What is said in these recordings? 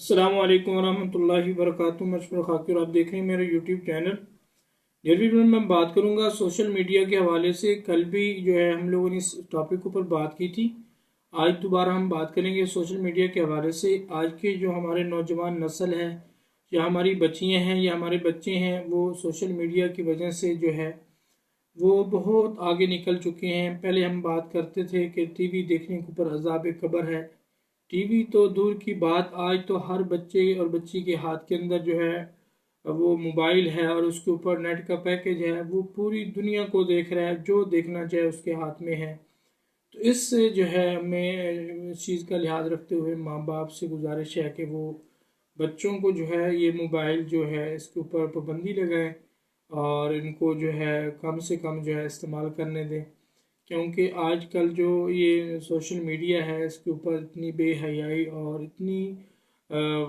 अस्सलाम वालेकुम वरहमतुल्लाहि वबरकातुहू। मैं अशफर खाकी और आप देख रहे हैं मेरा यूट्यूब चैनल। ये वीडियो में मैं बात करूंगा सोशल मीडिया के हवाले से। कल भी जो है हम लोगों ने इस टॉपिक के ऊपर बात की थी। आज दोबारा हम बात करेंगे सोशल मीडिया के हवाले से। आज के जो हमारे नौजवान नस्ल है या हमारी बच्चियाँ हैं या हमारे बच्चे हैं, वो सोशल मीडिया की वजह से जो है वो बहुत आगे निकल चुके हैं। पहले हम बात करते थे कि टीवी देखने के ऊपर अज़ाब कब्र है। टीवी तो दूर की बात, आज तो हर बच्चे और बच्ची के हाथ के अंदर जो है वो मोबाइल है और उसके ऊपर नेट का पैकेज है। वो पूरी दुनिया को देख रहा है, जो देखना चाहे उसके हाथ में है। तो इससे जो है हमें इस चीज़ का लिहाज रखते हुए माँ बाप से गुजारिश है कि वो बच्चों को जो है ये मोबाइल जो है इसके ऊपर पाबंदी लगाएं और इनको जो है कम से कम जो है इस्तेमाल करने दें। क्योंकि आजकल जो ये सोशल मीडिया है इसके ऊपर इतनी बेहयाई और इतनी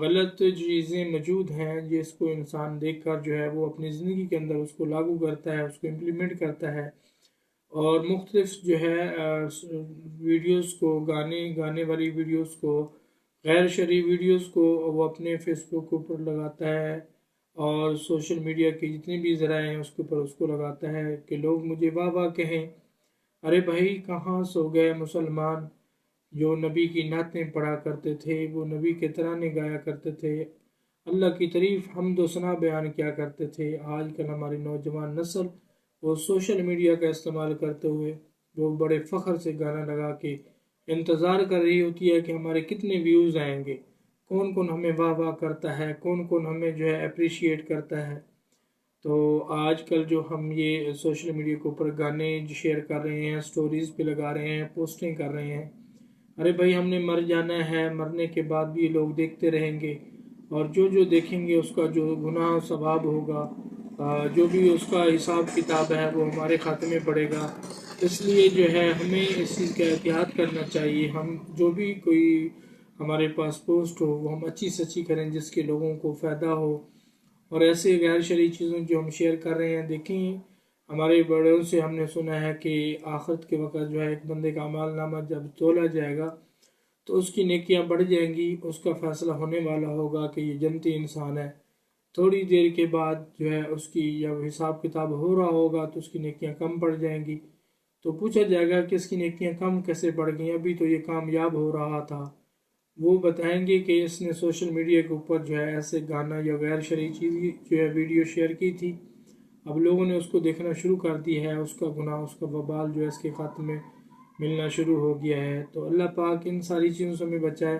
गलत चीज़ें मौजूद हैं जिसको इंसान देखकर जो है वो अपनी ज़िंदगी के अंदर उसको लागू करता है, उसको इम्प्लीमेंट करता है और मुख्तलिफ जो है वीडियोस को, गाने वाली वीडियोस को, गैर शरई वीडियोस को वो अपने फेसबुक के ऊपर लगाता है और सोशल मीडिया के जितने भी ज़राए हैं उसके ऊपर उसको लगाता है कि लोग मुझे वाह वाह कहें। अरे भाई, कहाँ सो गए मुसलमान जो नबी की नातें पढ़ा करते थे, वो नबी के तराने गाया करते थे, अल्लाह की तारीफ़ हमदो सना बयान किया करते थे। आजकल हमारी नौजवान नस्ल वो सोशल मीडिया का इस्तेमाल करते हुए वो बड़े फ़ख्र से गाना लगा के इंतज़ार कर रही होती है कि हमारे कितने व्यूज़ आएंगे, कौन कौन हमें वाह वाह करता है, कौन कौन हमें जो है अप्रिशिएट करता है। तो आजकल जो हम ये सोशल मीडिया के ऊपर गाने शेयर कर रहे हैं, स्टोरीज़ पे लगा रहे हैं, पोस्टिंग कर रहे हैं। अरे भाई, हमने मर जाना है, मरने के बाद भी ये लोग देखते रहेंगे और जो जो देखेंगे उसका जो गुनाह सवाब होगा, जो भी उसका हिसाब किताब है वो हमारे खाते में पड़ेगा। इसलिए जो है हमें इस चीज़ का एहतियात करना चाहिए। हम जो भी कोई हमारे पास पोस्ट हो वो हम अच्छी से अच्छी करें जिसके लोगों को फ़ायदा हो। और ऐसे गैर शरई चीज़ों जो हम शेयर कर रहे हैं, देखें हमारे बड़ों से हमने सुना है कि आखिरत के वक़्त जो है एक बंदे का अमाल नामा जब तोला जाएगा तो उसकी नेकियां बढ़ जाएंगी। उसका फ़ैसला होने वाला होगा कि ये जन्नती इंसान है। थोड़ी देर के बाद जो है उसकी जब हिसाब किताब हो रहा होगा तो उसकी नेकियां कम पड़ जाएंगी। तो पूछा जाएगा कि इसकी नेकियां कम कैसे पड़ गई, अभी तो ये कामयाब हो रहा था। वो बताएंगे कि इसने सोशल मीडिया के ऊपर जो है ऐसे गाना या गैर शरई चीज़ जो है वीडियो शेयर की थी, अब लोगों ने उसको देखना शुरू कर दिया है। उसका गुनाह, उसका वबाल जो है इसके खाते में मिलना शुरू हो गया है। तो अल्लाह पाक इन सारी चीज़ों से हमें बचाए।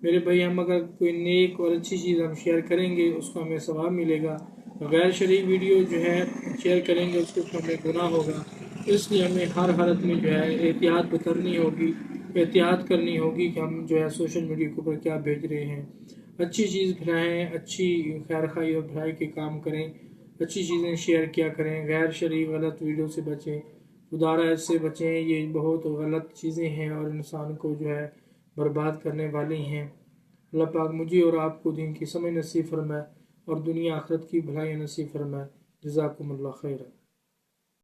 मेरे भाई, हम अगर कोई नेक और अच्छी चीज़ हम शेयर करेंगे उसका हमें सवाब मिलेगा, गैर शरई वीडियो जो है शेयर करेंगे उसको हमें गुनाह होगा। इसलिए हमें हर हालत में जो है एहतियात बरतनी होगी, एहतियात करनी होगी कि हम जो है सोशल मीडिया के ऊपर क्या भेज रहे हैं। अच्छी चीज़ फैलाएँ, अच्छी खैर खाई और भलाई के काम करें, अच्छी चीज़ें शेयर किया करें, गैर शरई गलत वीडियो से बचें, खुदारा इससे बचें। ये बहुत गलत चीज़ें हैं और इंसान को जो है बर्बाद करने वाली हैं। अल्लाह पाक मुझे और आपको दीन की समझ नसीब फरमाए और दुनिया आखिरत की भलाई नसीब फरमाए। जज़ाकुमुल्लाह खैर।